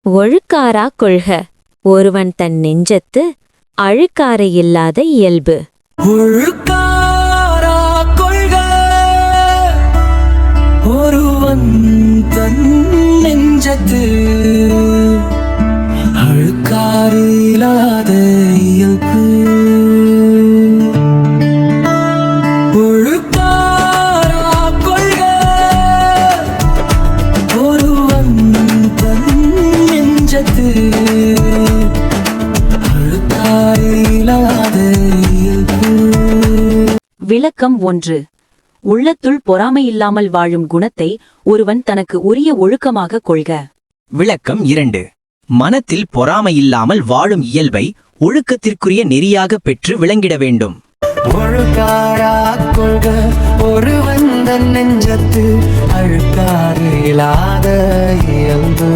ஒழுக்காரா கொள்க ஒருவன் தன் நெஞ்சத்து அழுக்காறு இல்லாத இயல்பு. ஒழுக்காரா கொள்க ஒருவன் தன் நெஞ்சத்து அழுக்காறு இல்லாத இயல்பு. விளக்கம் 1. உள்ளத்துள் பொறாமையில்லாமல் வாழும் குணத்தை ஒருவன் தனக்கு உரிய ஒழுக்கமாக கொள்க. விளக்கம் 2. மனத்தில் பொறாமையில்லாமல் வாழும் இயல்பை ஒழுக்கத்திற்குரிய நெறியாக பெற்று விளங்கிட வேண்டும். ஒழுக்காரா கொள்க ஒருவன் தன் நெஞ்சத்து அழுக்காறு இல்லாத இயல்பு.